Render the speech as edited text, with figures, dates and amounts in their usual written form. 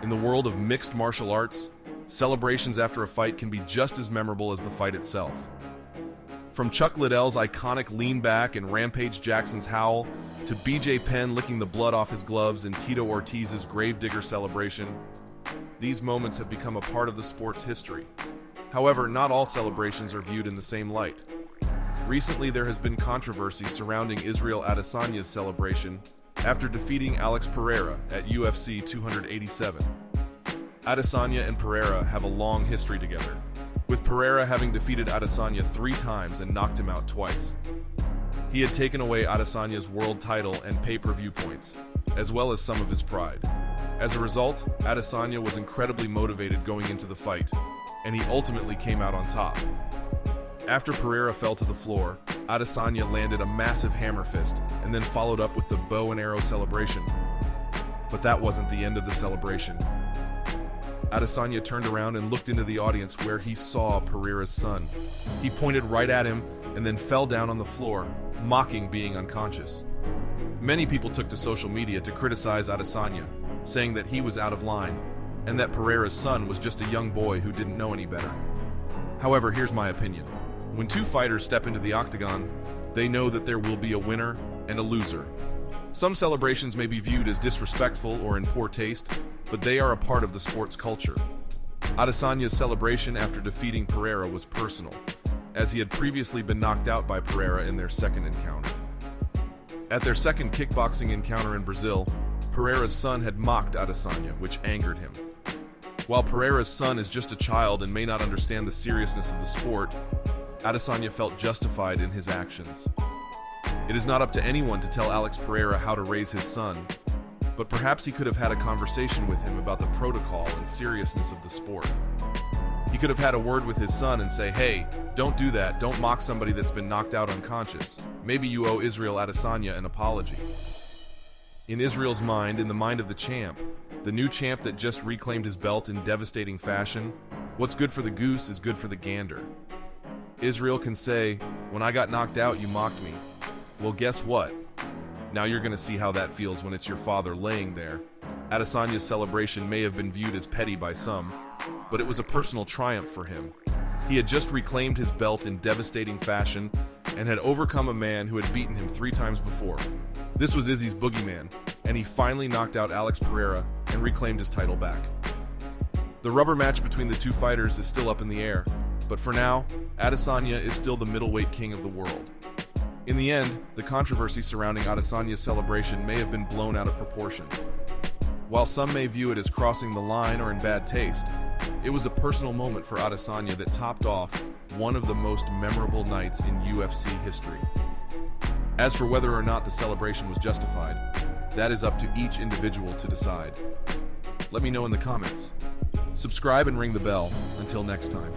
In the world of mixed martial arts, celebrations after a fight can be just as memorable as the fight itself. From Chuck Liddell's iconic lean back and Rampage Jackson's howl, to BJ Penn licking the blood off his gloves and Tito Ortiz's gravedigger celebration, these moments have become a part of the sport's history. However, not all celebrations are viewed in the same light. Recently, there has been controversy surrounding Israel Adesanya's celebration after defeating Alex Pereira at UFC 287. Adesanya and Pereira have a long history together, with Pereira having defeated Adesanya 3 times and knocked him out twice. He had taken away Adesanya's world title and pay-per-view points, as well as some of his pride. As a result, Adesanya was incredibly motivated going into the fight, and he ultimately came out on top. After Pereira fell to the floor, Adesanya landed a massive hammer fist and then followed up with the bow and arrow celebration. But that wasn't the end of the celebration. Adesanya turned around and looked into the audience where he saw Pereira's son. He pointed right at him and then fell down on the floor, mocking being unconscious. Many people took to social media to criticize Adesanya, saying that he was out of line and that Pereira's son was just a young boy who didn't know any better. However, here's my opinion. When 2 fighters step into the octagon, they know that there will be a winner and a loser. Some celebrations may be viewed as disrespectful or in poor taste, but they are a part of the sport's culture. Adesanya's celebration after defeating Pereira was personal, as he had previously been knocked out by Pereira in their second encounter. At their second kickboxing encounter in Brazil, Pereira's son had mocked Adesanya, which angered him. While Pereira's son is just a child and may not understand the seriousness of the sport, Adesanya felt justified in his actions. It is not up to anyone to tell Alex Pereira how to raise his son, but perhaps he could have had a conversation with him about the protocol and seriousness of the sport. He could have had a word with his son and say, "Hey, don't do that, don't mock somebody that's been knocked out unconscious. Maybe you owe Israel Adesanya an apology." In Israel's mind, in the mind of the champ, the new champ that just reclaimed his belt in devastating fashion, what's good for the goose is good for the gander. Israel can say, "When I got knocked out, you mocked me." Well, guess what? Now you're going to see how that feels when it's your father laying there. Adesanya's celebration may have been viewed as petty by some, but it was a personal triumph for him. He had just reclaimed his belt in devastating fashion and had overcome a man who had beaten him 3 times before. This was Izzy's boogeyman, and he finally knocked out Alex Pereira and reclaimed his title back. The rubber match between the 2 fighters is still up in the air, but for now, Adesanya is still the middleweight king of the world. In the end, the controversy surrounding Adesanya's celebration may have been blown out of proportion. While some may view it as crossing the line or in bad taste, it was a personal moment for Adesanya that topped off one of the most memorable nights in UFC history. As for whether or not the celebration was justified, that is up to each individual to decide. Let me know in the comments. Subscribe and ring the bell. Until next time.